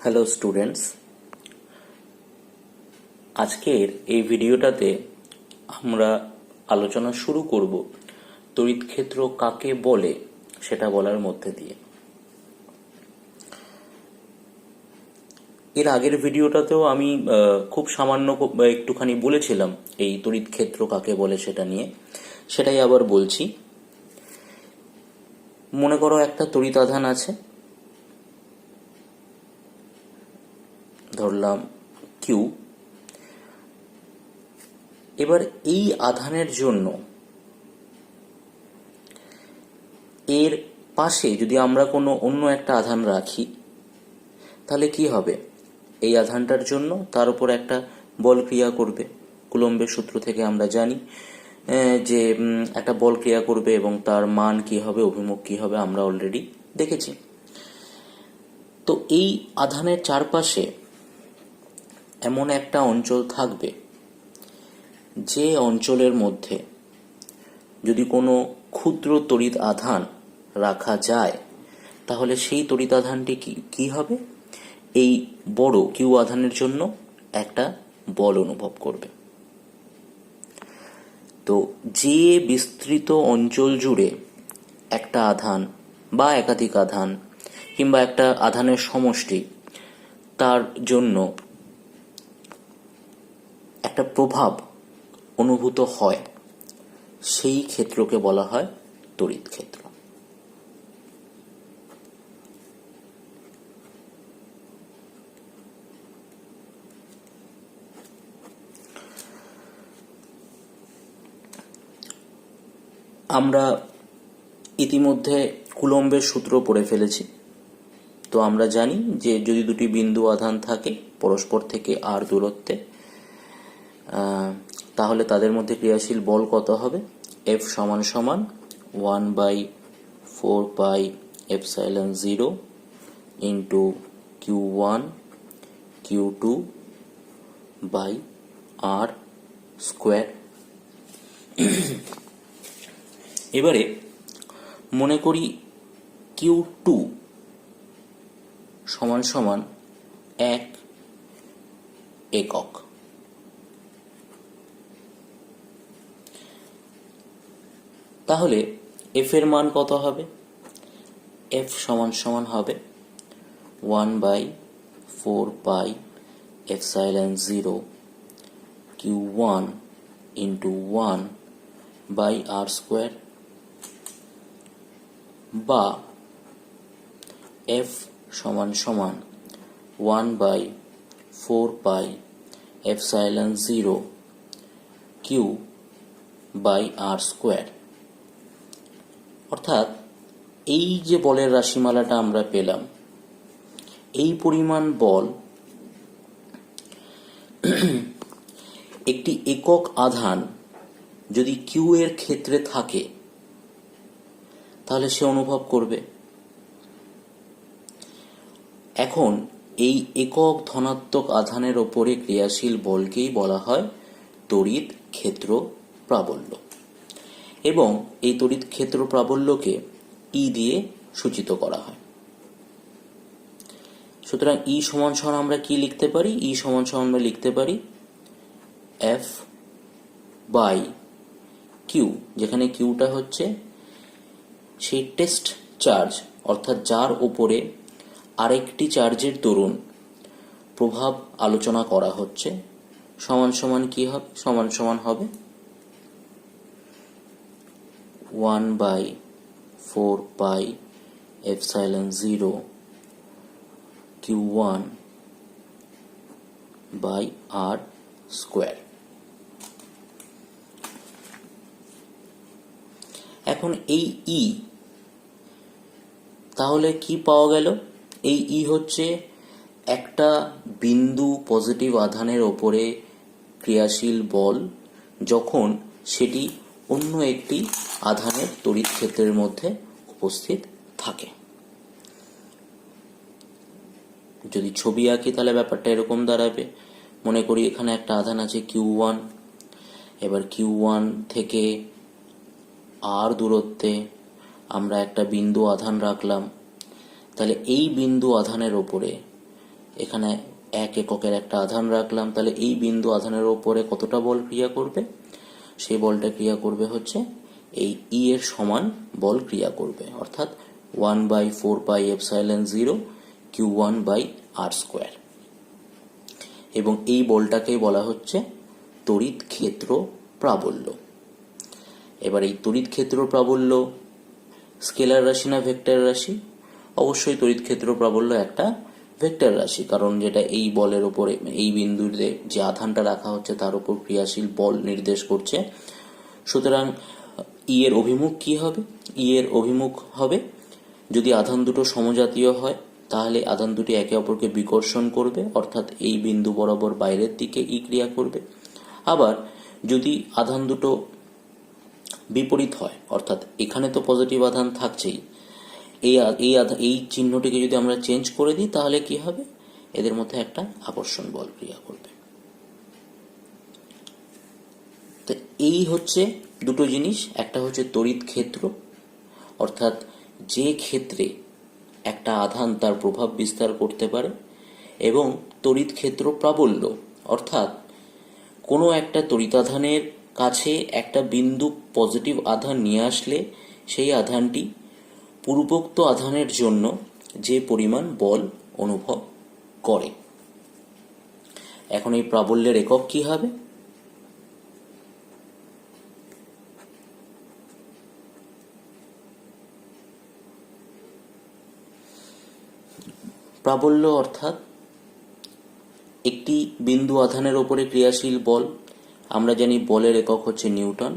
Hello students, আজকের এই ভিডিওটাতে আমরা আলোচনা শুরু করব তড়িৎ ক্ষেত্র কাকে বলে সেটা বলার মধ্যে দিয়ে। এর আগের ভিডিওটাতেও আমি খুব সামান্য একটুখানি বলেছিলাম এই তড়িৎ ক্ষেত্র কাকে বলে সেটা নিয়ে, সেটাই আবার বলছি। মনে করো একটা তড়িৎ আধান আছে, ধরলাম কিউ। এবার এই আধানের জন্য এর পাশে যদি আমরা কোনো অন্য একটা আধান রাখি, তাহলে কি হবে? এই আধানটার জন্য তার উপর একটা বল ক্রিয়া করবে। কুলম্বের সূত্র থেকে আমরা জানি যে একটা বল ক্রিয়া করবে এবং তার মান কি হবে, অভিমুখ কি হবে, আমরা অলরেডি দেখেছি। তো এই আধানের চারপাশে এমন একটা অঞ্চল থাকবে যে অঞ্চলের মধ্যে যদি কোনো ক্ষুদ্র তড়িৎ আধান রাখা যায়, তাহলে সেই তড়িৎ আধানটি কি হবে? এই বড় কিউ আধানের জন্য একটা বল অনুভব করবে। তো যে বিস্তৃত অঞ্চল জুড়ে একটা আধান বা একাধিক আধান কিংবা একটা আধানের সমষ্টি, তার জন্য একটা প্রভাব অনুভূত হয়, সেই ক্ষেত্রকে বলা হয় তড়িৎ ক্ষেত্র। আমরা ইতিমধ্যে কুলম্বের সূত্র পড়ে ফেলেছি। তো আমরা জানি যে যদি দুটি বিন্দু আধান থাকে পরস্পর থেকে আর দূরত্বে, তাহলে তাদের মধ্যে ক্রিয়াশীল বল কত হবে? F সমান সমান 1/4πε0 into Q1 Q2 by R square. এবারে মনে করি Q2 সমান সমান 1 একক। তাহলে F এর মান কত হবে? F সমান সমান হবে 1/4πε0 Q1 into 1 by R square, বা F সমান সমান 1/4πε0 Q বাই R স্কোয়ার। অর্থাৎ এই যে বলের রাশিমালাটা আমরা পেলাম, এই পরিমাণ বল একটি একক আধান যদি কিউ এর ক্ষেত্রে থাকে তাহলে সে অনুভব করবে। এখন এই একক ধনাত্মক আধানের ওপরে ক্রিয়াশীল বলকেই বলা হয় তড়িৎ ক্ষেত্র প্রাবল্য, এবং এই তড়িৎ ক্ষেত্র প্রাবল্যকে ই দিয়ে সূচিত করা হয়। সুতরাং ই সমান সমান আমরা কি লিখতে পারি? ই সমান সমান আমরা লিখতে পারি F বাই কিউ, যেখানে কিউটা হচ্ছে সেই টেস্ট চার্জ, অর্থাৎ যার উপরে আরেকটি চার্জের দরুন প্রভাব আলোচনা করা হচ্ছে, সমান সমান কি হবে? সমান সমান হবে 1/4πε0 Q1 বাই R স্কোয়ার। এখন এই ই, তাহলে কি পাওয়া গেল? এই ই হচ্ছে একটা বিন্দু পজিটিভ আধানের ওপরে ক্রিয়াশীল বল যখন সেটি অন্য একটি আধানের তড়িৎ ক্ষেত্রের মধ্যে উপস্থিত থাকে। যদি ছবি আঁকি তাহলে ব্যাপারটা এরকম দাঁড়াবে। মনে করি এখানে একটা আধান আছে Q1, এবার Q1 থেকে আর দূরত্বে আমরা একটা বিন্দু আধান রাখলাম, তাহলে এই বিন্দু আধানের ওপরে এখানে 1 এককের একটা আধান রাখলাম, তাহলে এই বিন্দু আধানের ওপরে কতটা বল ক্রিয়া করবে? সেই বলটা ক্রিয়া করবে হচ্ছে এই ই এর সমান বল ক্রিয়া করবে, অর্থাৎ 1/4πε0 Q1/r²। এবং এই বলটাকেই বলা হচ্ছে তড়িৎ ক্ষেত্র প্রাবল্য। এবার এই তড়িৎ ক্ষেত্র প্রাবল্য স্কেলার রাশি না ভেক্টর রাশি? অবশ্যই তড়িৎ ক্ষেত্র প্রাবল্য একটা ভেক্টর রাশি, কারণ যেটা এই বলের উপরে, এই বিন্দুতে যে আধানটা রাখা হচ্ছে তার উপর ক্রিয়াশীল বল নির্দেশ করছে। সুতরাং ই এর অভিমুখ কি হবে? ই এর অভিমুখ হবে, যদি আধান দুটো সমজাতীয় হয় তাহলে আধান দুটি একে অপরকে বিকর্ষণ করবে, অর্থাৎ এই বিন্দু বরাবর বাইরের দিকে ই ক্রিয়া করবে। আবার যদি আধান দুটো বিপরীত হয়, অর্থাৎ এখানে তো পজিটিভ আধান থাকছেই, এই চিহ্নটিকে যদি আমরা চেঞ্জ করে দিই তাহলে কি হবে? এদের মধ্যে একটা আকর্ষণ বল ক্রিয়া করবে। তো এই হচ্ছে দুটো জিনিস, একটা হচ্ছে তড়িৎ ক্ষেত্র, অর্থাৎ যে ক্ষেত্রে একটা আধান তার প্রভাব বিস্তার করতে পারে, এবং তড়িৎ ক্ষেত্র প্রাবল্য, অর্থাৎ কোনো একটা তড়িতাধানের কাছে একটা বিন্দু পজিটিভ আধান নিয়ে আসলে সেই আধানটি পূর্বোক্ত আধানের জন্য যে পরিমাণ বল অনুভব করে। এখন এই প্রাবল্যের একক কি হবে? প্রাবল্য অর্থাৎ একটি বিন্দু আধানের ওপরে ক্রিয়াশীল বল। আমরা জানি বলের একক হচ্ছে নিউটন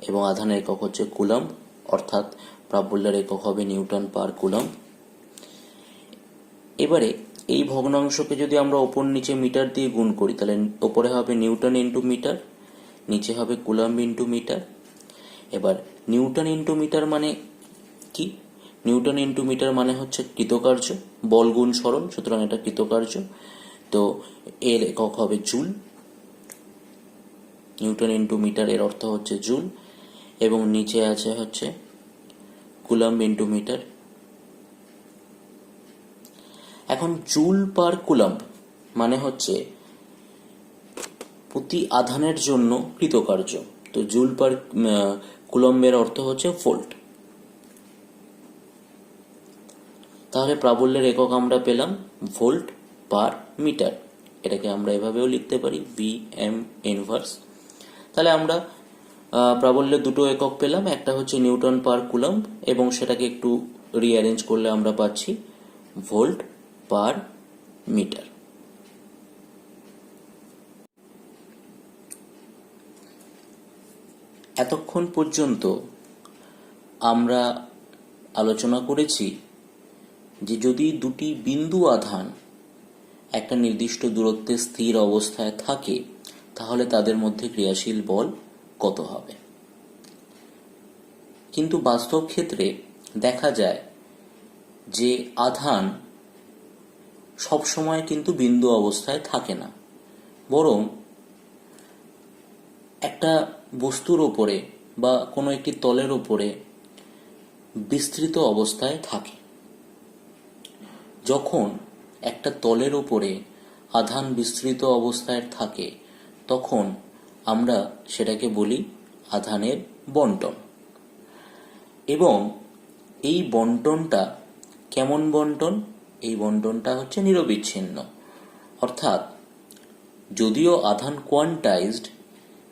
এবং আধানের একক হচ্ছে কুলম্ব, অর্থাৎ প্রাবল্যের একক হবে নিউটন পার কুলম্ব। এবারে এই ভগ্নাংশকে যদি আমরা ওপর নিচে মিটার দিয়ে গুণ করি তাহলে ওপরে হবে নিউটন ইন্টু মিটার, নিচে হবে কুলম্ব ইন্টু মিটার। এবার নিউটন ইন্টু মিটার মানে কি? নিউটন ইন্টু মিটার মানে হচ্ছে কৃতকার্য, বল গুণ সরণ, সুতরাং এটা কৃতকার্য, তো এর একক হবে জুল। নিউটন ইন্টু মিটার এর অর্থ হচ্ছে জুল, এবং নিচে আছে হচ্ছে কুলম্ব ইন্টু মিটার। এখন জুল পার কুলম্ব মানে হচ্ছে প্রতি আধানের জন্য কৃতকার্য, তো জুল পার কুলম্বের অর্থ হচ্ছে ভোল্ট। তাহলে প্রাবল্যের একক আমরা পেলাম ভোল্ট পার মিটার, এটাকে আমরা এভাবেও লিখতে পারি VM ইনভার্স। তাহলে আমরা প্রাবল্যের দুটো একক পেলাম, একটা হচ্ছে নিউটন পার কুলম্ব এবং সেটাকে একটু রিঅ্যারেঞ্জ করলে আমরা পাচ্ছি ভোল্ট পার মিটার। এতক্ষণ পর্যন্ত আমরা আলোচনা করেছি যে যদি দুটি বিন্দু আধান একটা নির্দিষ্ট দূরত্বে স্থির অবস্থায় থাকে তাহলে তাদের মধ্যে ক্রিয়াশীল বল কত হবে। কিন্তু বাস্তব ক্ষেত্রে দেখা যায় যে আধান সবসময় কিন্তু বিন্দু অবস্থায় থাকে না, বরং একটা বস্তুর ওপরে বা কোনো একটি তলের ওপরে বিস্তৃত অবস্থায় থাকে। যখন একটা তলের ওপরে আধান বিস্তৃত অবস্থায় থাকে তখন আমরা সেটাকে বলি আধানের বণ্টন। এবং এই বণ্টনটা কেমন বণ্টন? এই বণ্টনটা হচ্ছে নিরবিচ্ছিন্ন, অর্থাৎ যদিও আধান কোয়ান্টাইজড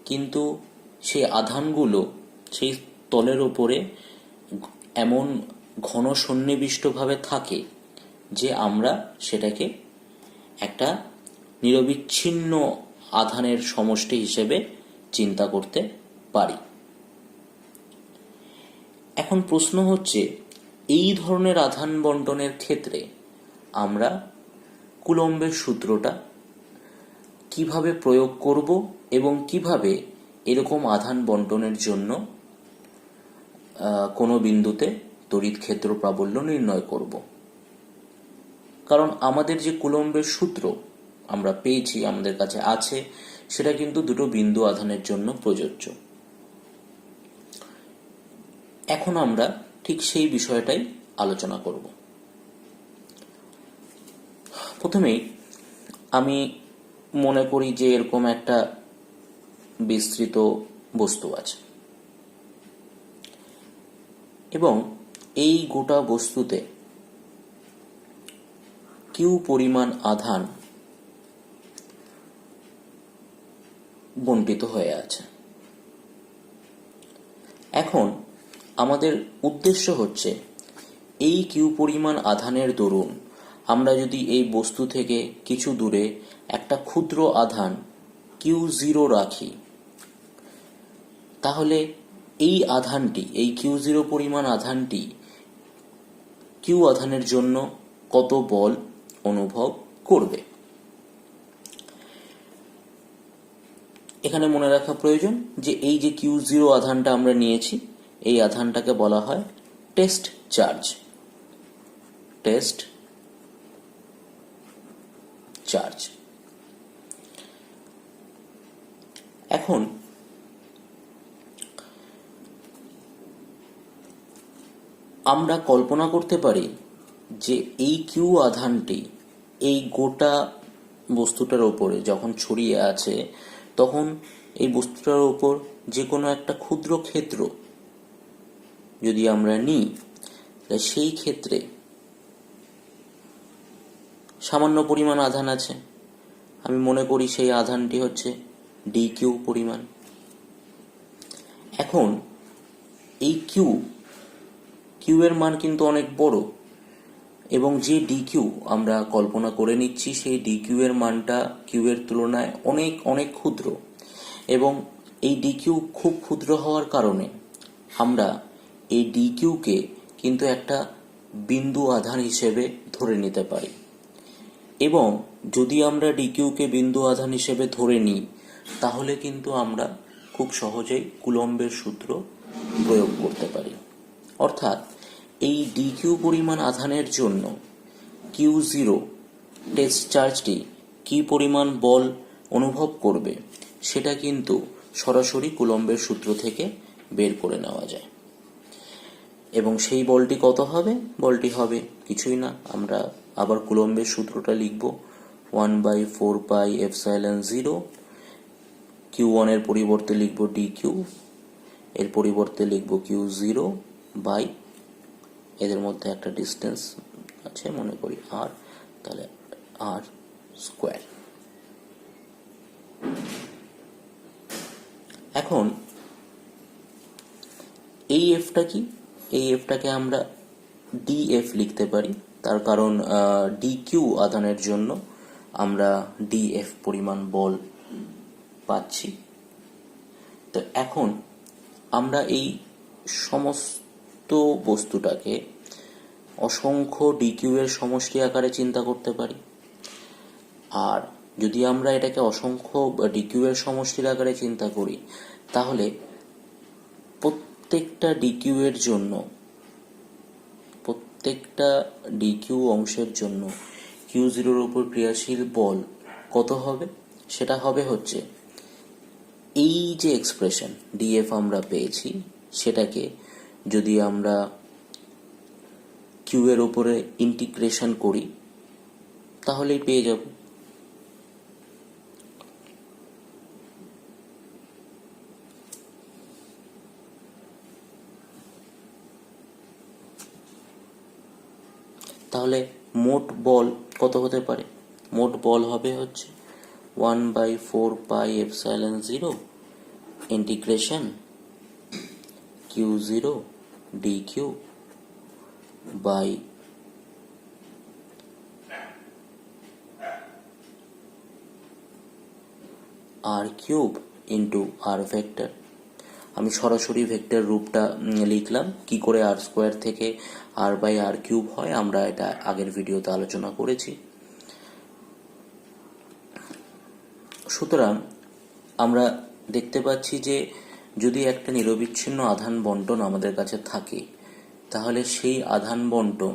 কিন্তু সেই আধানগুলো সেই তলের ওপরে এমন ঘন সন্নিবিষ্টভাবে থাকে যে আমরা সেটাকে একটা নিরবিচ্ছিন্ন আধানের সমষ্টি হিসেবে চিন্তা করতে পারি। এখন প্রশ্ন হচ্ছে এই ধরনের আধান বণ্টনের ক্ষেত্রে আমরা কুলম্বের সূত্রটা কিভাবে প্রয়োগ করব এবং কিভাবে এরকম আধান বণ্টনের জন্য কোনো বিন্দুতে তড়িৎ ক্ষেত্র প্রাবল্য নির্ণয় করব। কারণ আমাদের যে কুলম্বের সূত্র আমরা পেয়েছি, আমাদের কাছে আছে, সেটা কিন্তু দুটো বিন্দু আধানের জন্য প্রযোজ্য। এখন আমরা ঠিক সেই বিষয়টাই আলোচনা করব। প্রথমেই আমি মনে করি যে এরকম একটা বিস্তৃত বস্তু আছে এবং এই গোটা বস্তুতে কিউ পরিমাণ আধান বণ্টিত হয়ে আছে। এখন আমাদের উদ্দেশ্য হচ্ছে এই কিউ পরিমাণ আধানের দরুন আমরা যদি এই বস্তু থেকে কিছু দূরে একটা ক্ষুদ্র আধান Q0 রাখি, তাহলে এই আধানটি, এই Q0 পরিমাণ আধানটি কিউ আধানের জন্য কত বল অনুভব করবে। এখানে মনে রাখা প্রয়োজন যে এই যে Q0 আধানটা আমরা নিয়েছি, এই আধানটাকে বলা হয় টেস্ট চার্জ। Test charge. এখন আমরা কল্পনা করতে পারি যে এই কিউ আধানটি এই গোটা বস্তুটার ওপরে যখন ছড়িয়ে আছে, তখন এই বস্তুটার ওপর যে কোনো একটা ক্ষুদ্র ক্ষেত্র যদি আমরা নিই, সেই ক্ষেত্রে সামান্য পরিমাণ আধান আছে। আমি মনে করি সেই আধানটি হচ্ছে dq পরিমাণ। এখন এই কিউ এর মান কিন্তু অনেক বড়, এবং যে dq আমরা কল্পনা করে নিচ্ছি সেই dq এর মানটা কিউ এর তুলনায় অনেক অনেক ক্ষুদ্র, এবং এই dq খুব ক্ষুদ্র হওয়ার কারণে আমরা এই dq কে কিন্তু একটা বিন্দু আধান হিসেবে ধরে নিতে পারি। এবং যদি আমরা dq কে বিন্দু আধান হিসেবে ধরে নিই, তাহলে কিন্তু আমরা খুব সহজেই কুলম্বের সূত্র প্রয়োগ করতে পারি। অর্থাৎ এই dq পরিমাণ আধানের জন্য Q0 টেস্ট চার্জটি কি পরিমাণ বল অনুভব করবে, সেটা কিন্তু সরাসরি কুলম্বের সূত্র থেকে বের করে নেওয়া যায়। এবং সেই বলটি কত হবে? বলটি হবে কিছুই না, আমরা আবার কুলম্বের সূত্রটা লিখব 1/4πε0। Q1 এর পরিবর্তে লিখব dq, এর পরিবর্তে লিখব Q0 বাই, এদের মধ্যে একটা ডিস্টেন্স আছে মনে করি r, তাহলে r স্কোয়ার। এখন এই এফটা কি? এই এফটাকে আমরা df লিখতে পারি, তার কারণ dq আধানের জন্য আমরা df পরিমাণ বল পাচ্ছি। তো এখন আমরা এই সমস্ত বস্তুটাকে অসংখ্য dq এর সমষ্টি আকারে চিন্তা করতে পারি। আর যদি আমরা এটাকে অসংখ্য dq এর সমষ্টির আকারে চিন্তা করি, তাহলে প্রত্যেকটা dq এর জন্য, প্রত্যেকটা dq অংশের জন্য Q0 এর উপর ক্রিয়াশীল বল কত হবে? সেটা হবে হচ্ছে এই যে এক্সপ্রেশন df আমরা পেয়েছি, সেটাকে যদি আমরা q এর উপরে ইন্টিগ্রেশন করি, তাহলেই পেয়ে যাব। তাহলে মোট বল কত হতে পারে? মোট বল হবে হচ্ছে 1/4πε0 integration Q0 dq by r cube into r vector. আমি সরাসরি ভেক্টর রূপটা লিখলাম, কি করে r স্কোয়ার থেকে r বাই r কিউব হয় আমরা এটা আগের ভিডিওতে আলোচনা করেছি। সুতরাং আমরা দেখতে পাচ্ছি যে যদি একটা নিরবিচ্ছিন্ন আধান বণ্টন আমাদের কাছে থাকে, তাহলে সেই আধান বণ্টন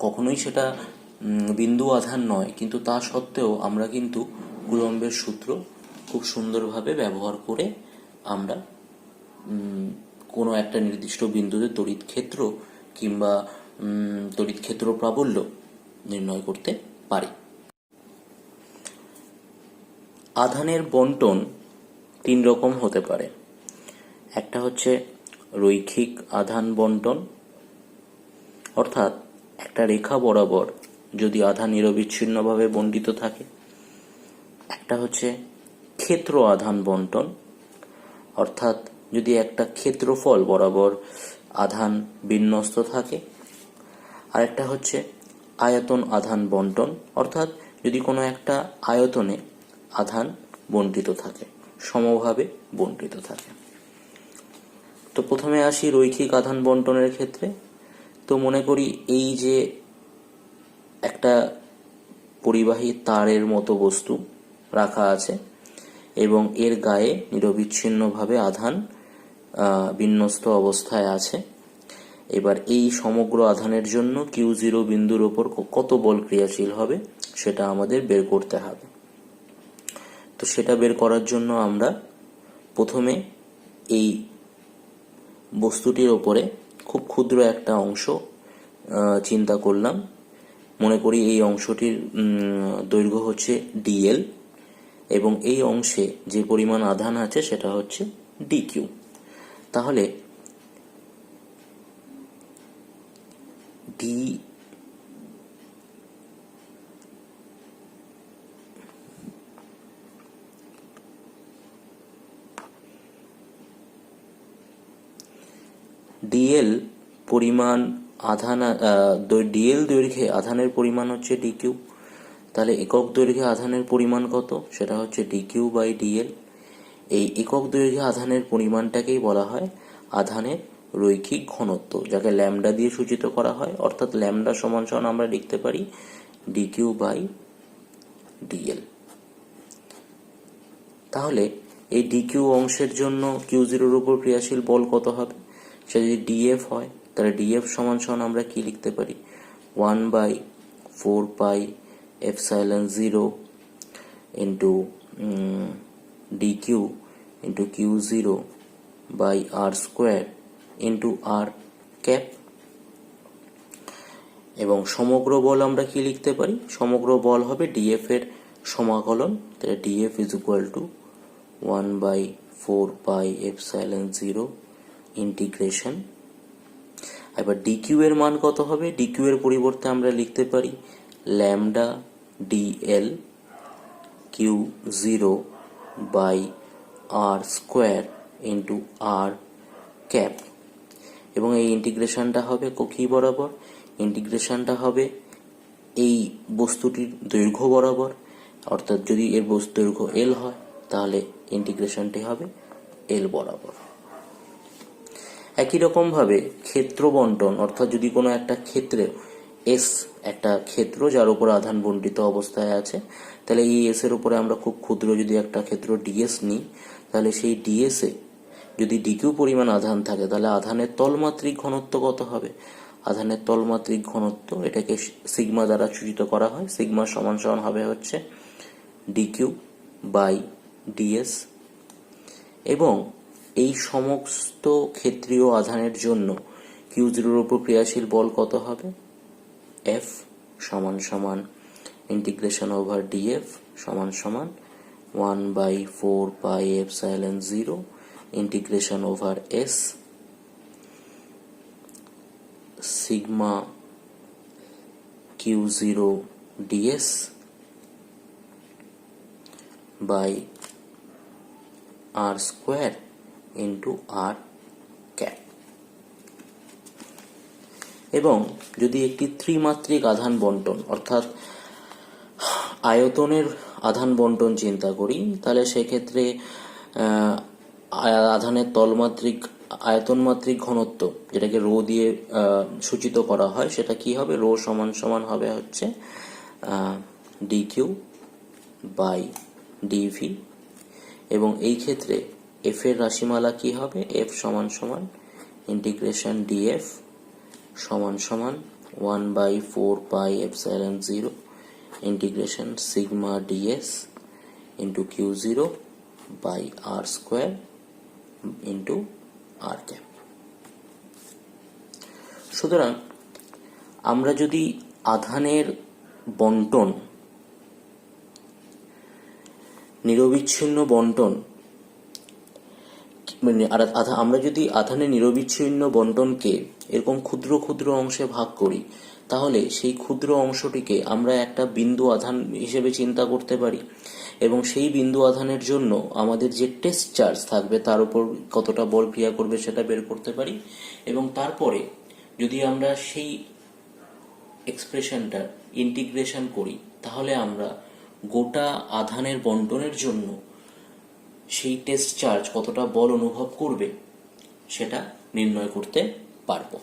কখনোই সেটা বিন্দু আধান নয়, কিন্তু তা সত্ত্বেও আমরা কিন্তু কুলম্বের সূত্র খুব সুন্দরভাবে ব্যবহার করে আমরা কোনো একটা নির্দিষ্ট বিন্দুতে তড়িৎ ক্ষেত্র কিংবা তড়িৎ ক্ষেত্র প্রাবল্য নির্ণয় করতে পারি। আধানের বন্টন 3 রকম হতে পারে। একটা হচ্ছে রৈখিক আধান বন্টন, অর্থাৎ একটা রেখা বরাবর যদি আধান নিরবিচ্ছিন্নভাবে বণ্টিত থাকে। একটা হচ্ছে ক্ষেত্র আধান বন্টন, অর্থাৎ যদি একটা ক্ষেত্রফল বরাবর আধান বিন্যস্ত থাকে। আর একটা হচ্ছে আয়তন আধান বন্টন, অর্থাৎ যদি কোনো একটা আয়তনে আধান বণ্টিত থাকে, সমভাবে বণ্টিত থাকে। তো প্রথমে আসি রৈখিক আধান বন্টনের ক্ষেত্রে। তো মনে করি এই যে একটা পরিবাহী তারের মতো বস্তু রাখা আছে এবং এর গায়ে নিরবিচ্ছিন্নভাবে আধান বিন্যস্ত অবস্থায় আছে। এবার এই সমগ্র আধানের জন্য Q0 বিন্দুর ওপর কত বল ক্রিয়াশীল হবে সেটা আমাদের বের করতে হবে। তো সেটা বের করার জন্য আমরা প্রথমে এই বস্তুটির ওপরে খুব ক্ষুদ্র একটা অংশ চিন্তা করলাম। মনে করি এই অংশটির দৈর্ঘ্য হচ্ছে dl এবং এই অংশে যে পরিমাণ আধান আছে সেটা হচ্ছে dq। তাহলে dl পরিমাণ আধান, dl দৈর্ঘ্যে আধানের পরিমাণ হচ্ছে dq। তাহলে একক দৈর্ঘ্যে আধানের পরিমাণ কত, সেটা হচ্ছে dq/dl। এই একক দৈর্ঘ্যে আধানের পরিমাণটাকেই বলা হয় আধানের রৈখিক ঘনত্ব, যাকে ল্যামডা দিয়ে সূচিত করা হয়। অর্থাৎ ল্যামডা সমান সমান আমরা লিখতে পারি dq/dl। তাহলে এই dq অংশের জন্য Q0 এর উপর ক্রিয়াশীল বল কত হবে? সেটা যদি dF হয় তাহলে dF সমান সমান আমরা কি লিখতে পারি? 1/4πε0 into dq into Q0/r² into r cap. এবং সমগ্র বল আমরা কি লিখতে পারি? সমগ্র বল হবে dF এর সমাকলন। তাহলে dF is equal to 1/4πε0 integration. এবার dq এর মান কত হবে? dq এর পরিবর্তে আমরা লিখতে পারি lambda dl Q0/r² into r cap. এবং এই ইন্টিগ্রেশনটা হবে কি বরাবর? ইন্টিগ্রেশনটা হবে এই বস্তুটির দৈর্ঘ্য বরাবর। অর্থাৎ যদি এর দৈর্ঘ্য l হয় তাহলে ইন্টিগ্রেশনটি হবে l বরাবর। একই রকম ভাবে ক্ষেত্র বন্টন, অর্থাৎ যদি কোনো একটা ক্ষেত্রে S একটা ক্ষেত্র যার উপর আধান বণ্টিত অবস্থায় আছে, তাহলে এই S এর উপরে আমরা খুব ক্ষুদ্র যদি একটা ক্ষেত্র ds নিই, তাহলে সেই ds এ যদি dq পরিমাণ আধান থাকে তাহলে আধানের তলমাত্রিক ঘনত্ব কত হবে? আধানের তলমাত্রিক ঘনত্ব, এটাকে সিগমা দ্বারা সূচিত করা হয়। সিগমা সমান সমান হবে হচ্ছে dq/ds। এবং এই সমস্ত ক্ষেত্রীয় আধানের জন্য Q0 এর উপর ক্রিয়াশীল বল কত হবে? F সমান সমান ইন্টিগ্রেশন ওভার dF সমান সমান 1/4πε0 integration over S sigma Q0 ds by r² into r cap. এবং যদি একটি ত্রিমাত্রিক আধান বন্টন অর্থাৎ আয়তনের আধান বন্টন চিন্তা করি, তাহলে সেক্ষেত্রে আধানের তলমাত্রিক আয়তনমাত্রিক ঘনত্ব, যেটাকে রো দিয়ে সূচিত করা হয়, সেটা কি হবে? রো সমান সমান হবে হচ্ছে dq/dv। এবং এই ক্ষেত্রে f এর রাশিমালা কি হবে? f সমান সমান ইন্টিগ্রেশন df সমান সমান 1/4πε0 integration sigma ds into Q0/r² into r cap. সুতরাং আমরা যদি আধানের বন্টন, নিরবিচ্ছিন্ন বন্টন, মানে আমরা যদি আধানের নিরবিচ্ছিন্ন বন্টনকে এরকম ক্ষুদ্র ক্ষুদ্র অংশে ভাগ করি, তাহলে সেই ক্ষুদ্র অংশটিকে আমরা একটা বিন্দু আধান হিসেবে চিন্তা করতে পারি, এবং সেই বিন্দু আধানের জন্য আমাদের যে টেস্ট চার্জ থাকবে তার উপর কতটা বল ক্রিয়া করবে সেটা বের করতে পারি। এবং তারপরে যদি আমরা সেই এক্সপ্রেশনটার ইন্টিগ্রেশন করি, তাহলে আমরা গোটা আধানের বন্টনের জন্য সেই টেস্ট চার্জ কতটা বল অনুভব করবে সেটা নির্ণয় করতে পারবো।